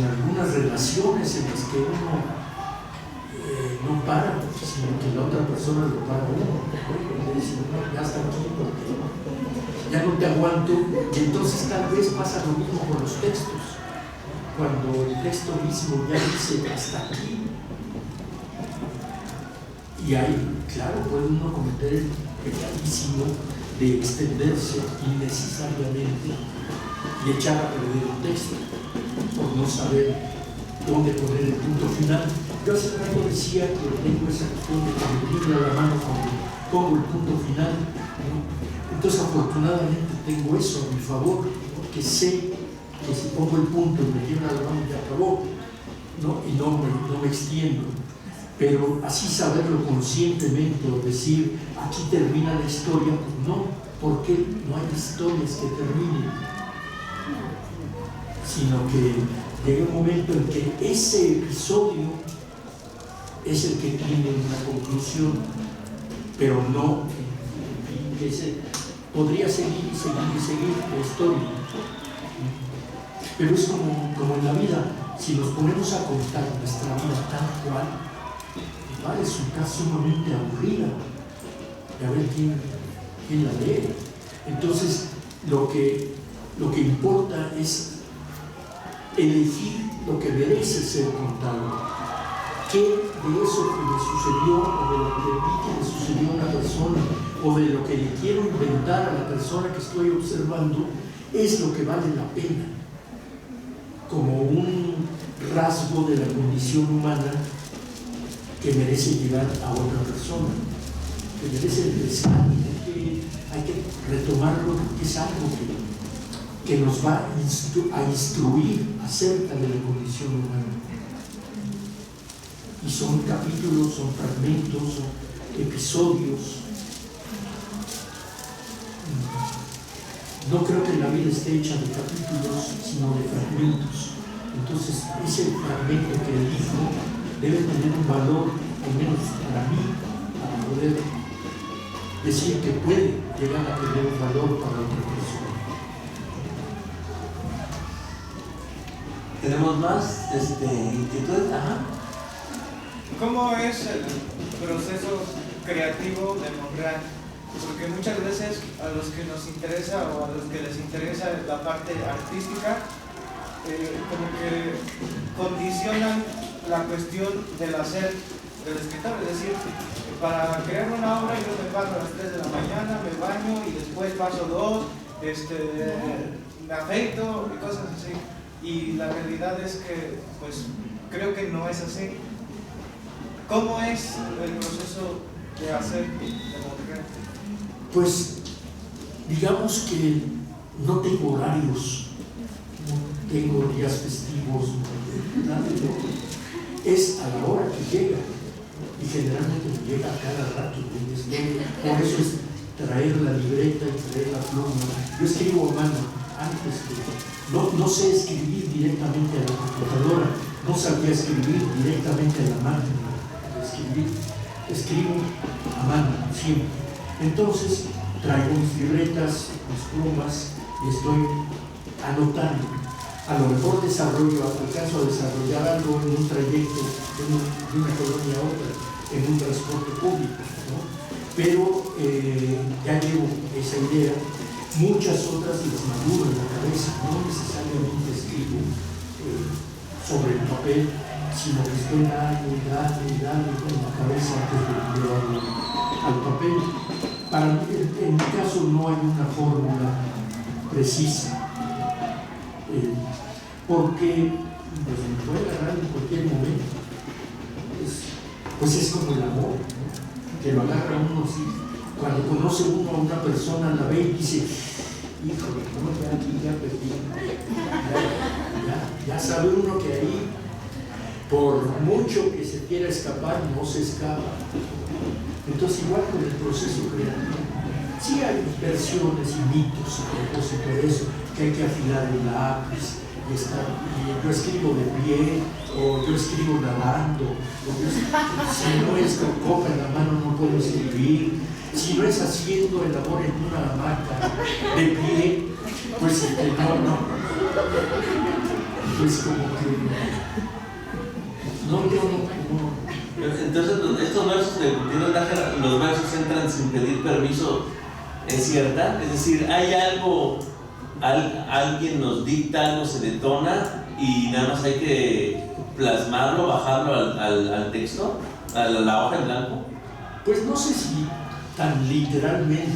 Speaker 2: algunas relaciones en las que uno no para, sino que la otra persona lo para a uno. Le dice, no, ya está aquí porque ya no te aguanto. Y entonces tal vez pasa lo mismo con los textos. Cuando el texto mismo ya dice hasta aquí. Y ahí, claro, puede uno cometer el pecadísimo de extenderse innecesariamente y echar a perder el texto por no saber dónde poner el punto final. Yo hace rato decía que tengo esa cuestión de que el libro a la mano cuando pongo el punto final, ¿no? Entonces afortunadamente tengo eso a mi favor, ¿no? Que sé que si pongo el punto y me llevo a la mano ya acabó, ¿no? Y no me extiendo. Pero así saberlo conscientemente o decir aquí termina la historia, pues no, porque no hay historias que terminen, sino que llega un momento en que ese episodio es el que tiene una conclusión, pero no, en fin, que podría seguir y seguir y seguir la historia. Pero es como en la vida, si nos ponemos a contar nuestra vida tal cual, va a resultar sumamente aburrida de a ver quién la lee. Entonces, lo que importa es elegir lo que merece ser contado. ¿Qué de eso que me sucedió, o de lo que vi que le sucedió a una persona, o de lo que le quiero inventar a la persona que estoy observando, es lo que vale la pena? Como un rasgo de la condición humana que merece llegar a otra persona, que merece empezar, hay que retomarlo, porque es algo que nos va a instruir acerca de la condición humana. Y son capítulos, son fragmentos, son episodios. No creo que la vida esté hecha de capítulos, sino de fragmentos. Entonces, ese fragmento que elijo debe tener un valor, al menos para mí, para poder decir que puede llegar a tener un valor para otra persona.
Speaker 1: ¿Tenemos más inquietudes? Ajá.
Speaker 7: ¿Cómo es el proceso creativo de Monreal? Porque muchas veces a los que nos interesa o a los que les interesa la parte artística, como que condicionan la cuestión del hacer del escritor. Es decir, para crear una obra yo me paro a las 3 de la mañana, me baño y después paso 2, me afeito y cosas así. Y la realidad es que, pues, creo que no es así. ¿Cómo es el proceso de hacer de Monreal?
Speaker 2: Pues, digamos que no tengo horarios, no tengo días festivos, nada de lo que es a la hora que llega, y generalmente me llega a cada rato. Por eso es traer la libreta y traer la pluma. Yo escribo a mano, antes que no sé escribir directamente a la computadora, no sabía escribir directamente a la máquina de escribo a mano siempre. Entonces traigo mis libretas, mis plumas y estoy anotando. A lo mejor alcanzo a desarrollar algo en un trayecto de una colonia a otra, en un transporte público, ¿no? Pero ya llevo esa idea. Muchas otras las maduro en la cabeza, no necesariamente escribo sobre el papel, sino que estoy dando en la cabeza antes de llevarlo al papel. En mi caso no hay una fórmula precisa, porque pues, me puede agarrar en cualquier momento. Pues es como el amor, ¿no? Que lo agarra uno así. Cuando conoce uno a una persona, la ve y dice, híjole, no, ya aquí ya perdí. Ya sabe uno que ahí, por mucho que se quiera escapar, no se escapa. Entonces, igual con el proceso creativo, sí hay versiones y mitos a propósito de eso, que hay que afilar el lápiz, y yo escribo de pie, o yo escribo nadando, si no es con copa en la mano no puedo escribir, si no es haciendo el amor en una hamaca de pie, pues no, pues como que no.
Speaker 1: Entonces, estos versos de Curtino Nájera, los versos entran sin pedir permiso, ¿es cierta? Es decir, hay algo, alguien nos dicta, algo se detona y nada más hay que plasmarlo, bajarlo al texto, a la hoja en blanco.
Speaker 2: Pues no sé si tan literalmente,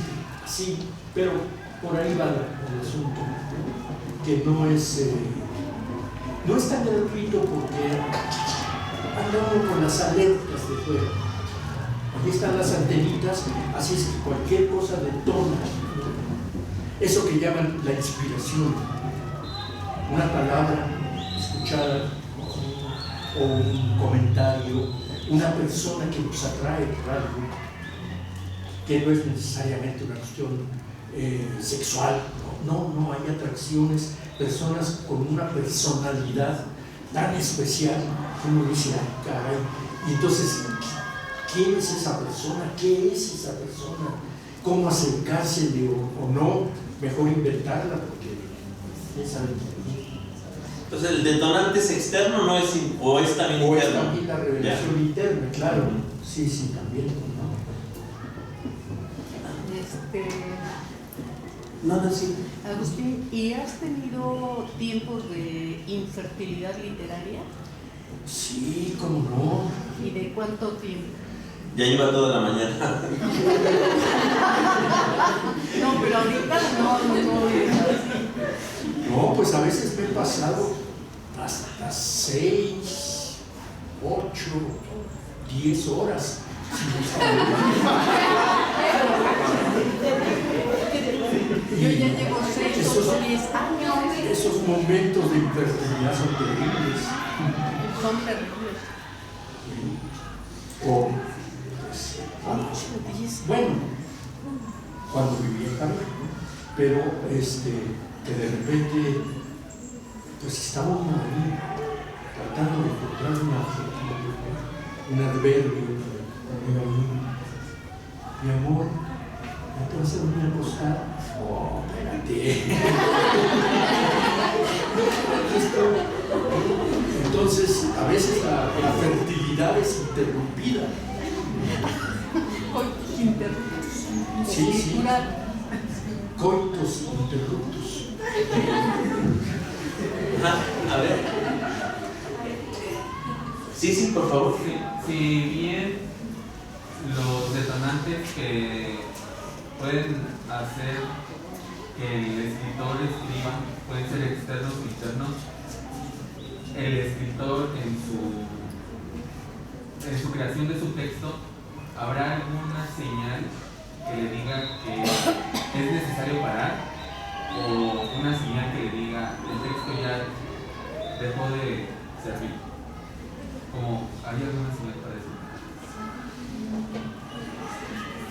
Speaker 2: sí, pero por ahí va el asunto, que no es tan gratuito porque anda uno con las alertas de fuera. Aquí están las antenitas, así es que cualquier cosa detona. Eso que llaman la inspiración. Una palabra escuchada, o un comentario, una persona que nos atrae por algo, que no es necesariamente una cuestión sexual. No, hay atracciones, personas con una personalidad tan especial que uno dice, ay, caray, y entonces, ¿quién es esa persona? ¿Qué es esa persona? ¿Cómo acercársele o no? Mejor inventarla porque quién sabe.
Speaker 1: Entonces, ¿el detonante es externo o es también interno?
Speaker 2: O es también la revelación interna, claro. Sí, también.
Speaker 1: No, sí.
Speaker 5: Agustín, ¿y has tenido tiempos de infertilidad literaria?
Speaker 2: Sí, cómo no.
Speaker 5: ¿Y de cuánto tiempo?
Speaker 1: Ya lleva toda la mañana.
Speaker 5: No, pero ahorita no es así.
Speaker 2: No, pues a veces me he pasado hasta 6, 8, 10 horas sin estar.
Speaker 5: Yo ya llevo 6 o 10 años.
Speaker 2: Esos momentos de infertilidad son terribles.
Speaker 5: Son terribles.
Speaker 2: O, pues, bueno, cuando vivía en Canadá, pero que de repente, pues estamos ahí tratando de encontrar un adverbio, mi amor, entonces me voy a acostar. Oh, espérate. Entonces, a veces la fertilidad es interrumpida.
Speaker 5: Coitus interruptus.
Speaker 2: Sí. Coitus interruptus.
Speaker 1: A ver. Sí, por favor.
Speaker 8: Si bien los detonantes que pueden hacer que el escritor escriba pueden ser externos o internos, el escritor en su creación de su texto, ¿habrá alguna señal que le diga que es necesario parar? ¿O una señal que le diga el texto ya dejó de servir? ¿Como hay alguna señal para eso?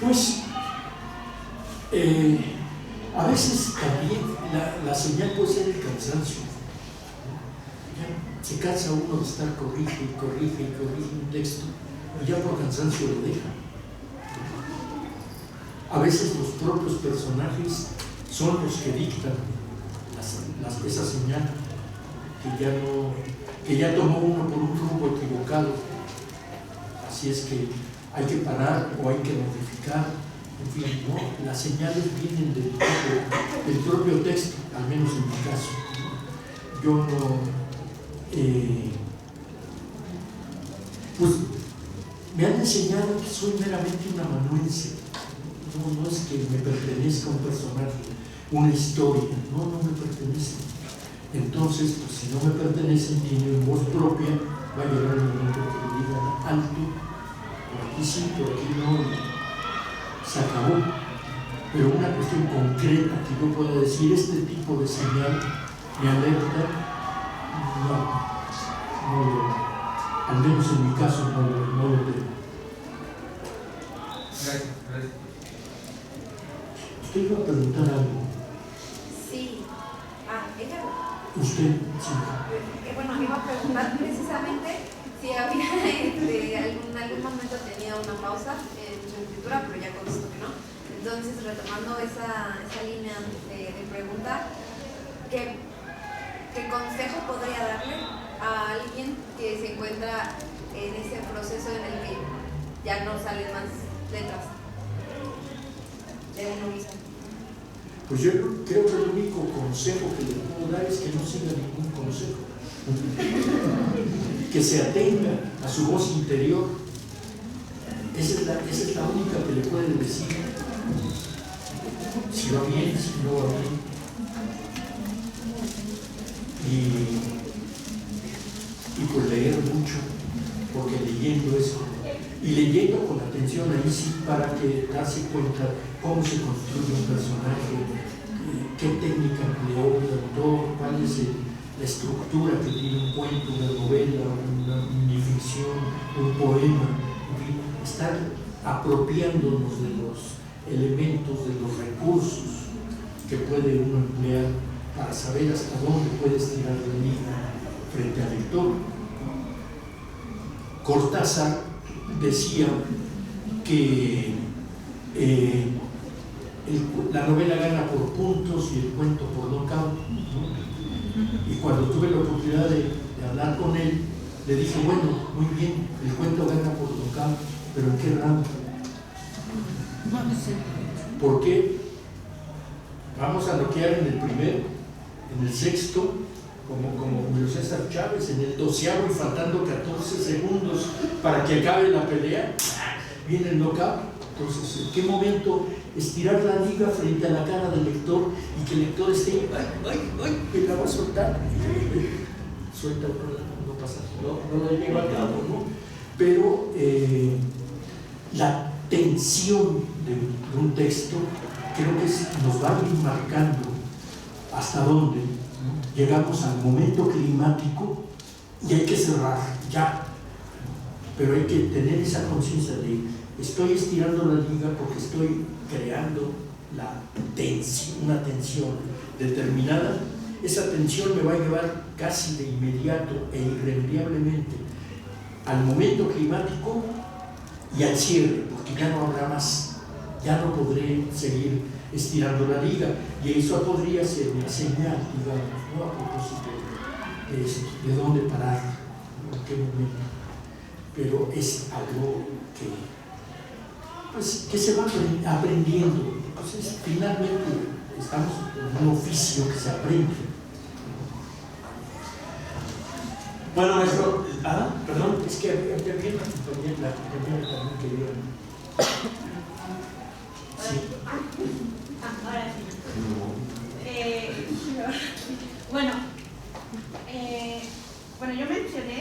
Speaker 2: Pues a veces también la señal puede ser el cansancio. Se cansa uno de estar corrige un texto y ya por cansancio lo deja. A veces los propios personajes son los que dictan esa señal que ya tomó uno por un rumbo equivocado. Así es que hay que parar o hay que modificar. En fin, no, las señales vienen del propio texto, al menos en mi caso. Yo no, pues me han enseñado que soy meramente un amanuense. No es que me pertenezca un personaje, una historia, no me pertenece. Entonces, pues si no me pertenece, tiene voz propia, va a llegar el momento que le digan alto, por aquí sí, por aquí no. Se acabó, pero una cuestión concreta que yo pueda decir, este tipo de señal me alerta, al menos en mi caso no lo tengo.
Speaker 8: Gracias.
Speaker 2: Usted iba a preguntar algo.
Speaker 9: Sí. Ella.
Speaker 2: Usted, sí.
Speaker 9: Bueno, me iba a preguntar precisamente si había algún momento tenía una pausa en su escritura, pero ya conozco que no. Entonces, retomando esa línea de pregunta, ¿qué consejo podría darle a alguien que se encuentra en ese proceso en el que ya no salen más letras de uno mismo?
Speaker 2: Pues yo creo que el único consejo que le puedo dar es que no siga ningún consejo. Que se atenga a su voz interior. Esa es la única que le puede decir si va bien, si no va bien. Y pues leer mucho, porque leyendo eso, y leyendo con atención ahí sí, para que darse cuenta cómo se construye un personaje, qué técnica empleó el autor, cuál es la estructura que tiene un cuento, una novela, una minificción, un poema, en fin, estar apropiándonos de los elementos, de los recursos que puede uno emplear para saber hasta dónde puede estirar la liga frente al lector. Cortázar decía que la novela gana por puntos y el cuento por nocaut, ¿no? Y cuando tuve la oportunidad de hablar con él, le dije, bueno, muy bien, el cuento gana por nocaut, pero ¿en qué rango? ¿Por qué? Vamos a noquear en el primero, en el sexto, como Julio César Chávez, en el 12º y faltando 14 segundos para que acabe la pelea, viene el knockout. Entonces, ¿en qué momento estirar la liga frente a la cara del lector y que el lector esté, que la va a soltar? Suelta, no pasa, no lo lleva a cabo, ¿no? Pero la tensión de un texto creo que nos va a ir marcando hasta dónde, ¿no? Llegamos al momento climático y hay que cerrar ya, pero hay que tener esa conciencia de estoy estirando la liga porque estoy creando una tensión determinada. Esa tensión me va a llevar casi de inmediato e irremediablemente al momento climático y al cierre, porque ya no habrá más, ya no podré seguir estirando la liga, y eso podría ser una señal, digamos, ¿no? A propósito de esto, de dónde parar, en qué momento, pero es algo que se va aprendiendo. Entonces, finalmente estamos en un oficio que se aprende.
Speaker 1: Bueno, maestro, perdón.
Speaker 2: Es que había una compañera también que quería. Sí.
Speaker 10: Ahora sí. Bueno, yo mencioné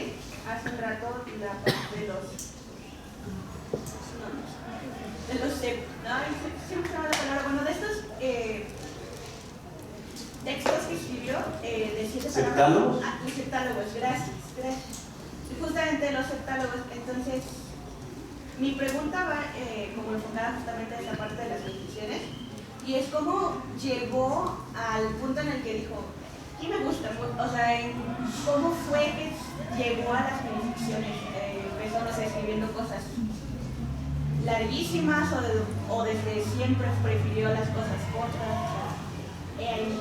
Speaker 10: hace un rato la parte de los textos que escribió de 7
Speaker 1: ¿Septálogos?
Speaker 10: Los septálogos, gracias. Justamente los septálogos. Entonces, mi pregunta va como enfocada justamente a esa parte de las definiciones, y es cómo llegó al punto en el que dijo, aquí me gusta, o sea, cómo fue que llegó a las definiciones, empezó, no sé, escribiendo cosas larguísimas o desde siempre prefirió las cosas cortas. Ahí.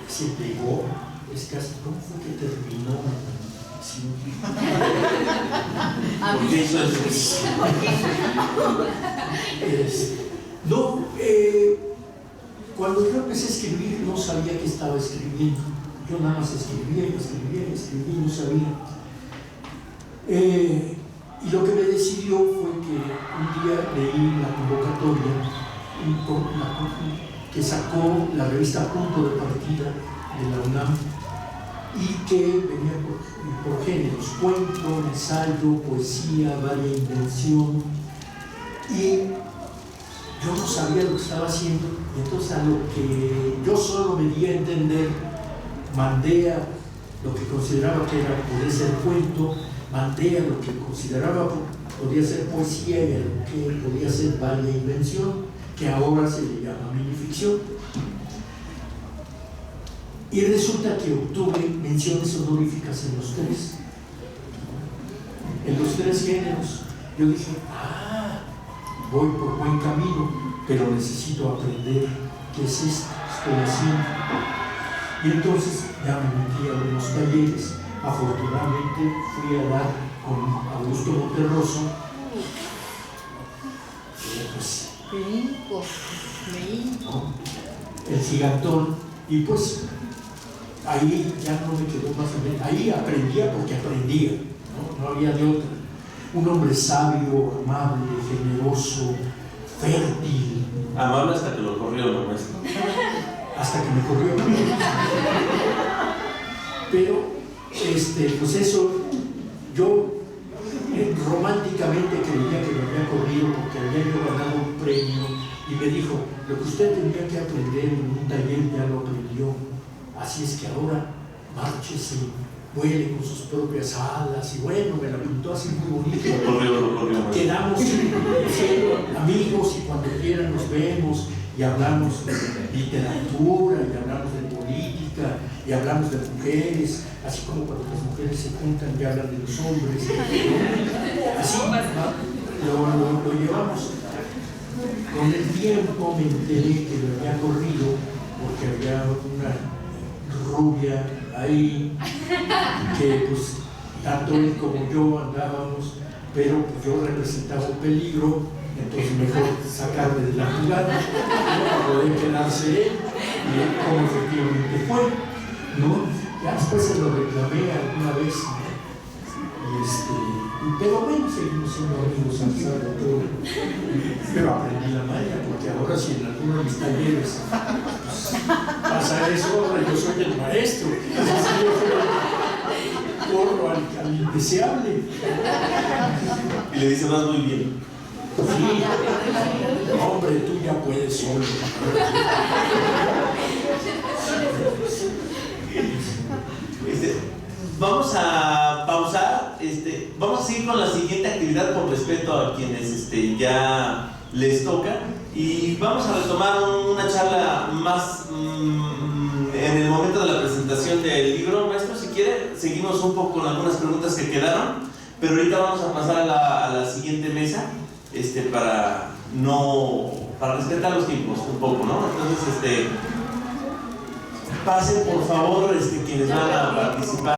Speaker 2: Se pegó, es casi, ¿cómo fue que terminó? Sí.
Speaker 1: Porque eso es...
Speaker 2: No, cuando yo empecé a escribir no sabía que estaba escribiendo. Yo nada más escribía y no sabía. Y lo que me decidió fue que un día leí la convocatoria que sacó la revista Punto de Partida de la UNAM, y que venía por géneros: cuento, ensayo, poesía, varia invención, y yo no sabía lo que estaba haciendo, y entonces a lo que yo solo me di a entender, mandé a lo que consideraba que podía ser cuento, mandé a lo que consideraba podía ser poesía y a lo que podía ser varia invención, que ahora se le llama minificción. Y resulta que obtuve menciones honoríficas en los tres géneros. Yo dije, voy por buen camino, pero necesito aprender qué es esto que estoy haciendo. Y entonces ya me metí a unos talleres. Afortunadamente fui a dar con Augusto Monterroso. Pues, el gigantón, y pues ahí ya no me quedó más o menos. Ahí aprendía porque aprendía, no había de otra. Un hombre sabio, amable, generoso, fértil.
Speaker 1: Amable hasta que lo corrió, ¿no, maestro?
Speaker 2: Hasta que me corrió. Pero, pues eso, yo románticamente creía que me había corrido porque había yo ganado un premio, y me dijo, lo que usted tenía que aprender en un taller ya lo aprendió, así es que ahora márchese, vuele con sus propias alas. Y bueno, me la pintó así muy bonito.
Speaker 1: Lo corrió.
Speaker 2: Quedamos siendo amigos y cuando quieran nos vemos y hablamos de literatura y hablamos de política y hablamos de mujeres, así como cuando las mujeres se juntan y hablan de los hombres. Así lo llevamos. Con el tiempo me enteré que me había corrido porque había una rubia ahí que pues tanto él como yo andábamos, pero pues yo representaba un peligro, entonces mejor sacarme de la jugada para poder quedarse él, y como efectivamente fue, ¿no? Ya después se lo reclamé alguna vez, pero bueno, seguimos siendo amigos a pesar de todo. Pero aprendí la maña, porque ahora si en alguno de mis talleres pues, pasa eso, ahora yo soy el maestro. Así yo corro al indeseable.
Speaker 1: Y le dice, vas muy bien.
Speaker 2: Sí, hombre, tú ya puedes solo.
Speaker 1: Vamos a pausar, vamos a seguir con la siguiente actividad por respeto a quienes ya les toca, y vamos a retomar una charla más en el momento de la presentación del libro. Maestro, si quiere, seguimos un poco con algunas preguntas que quedaron, pero ahorita vamos a pasar a la siguiente mesa para respetar los tiempos un poco, ¿no? Entonces, pasen por favor quienes van a participar.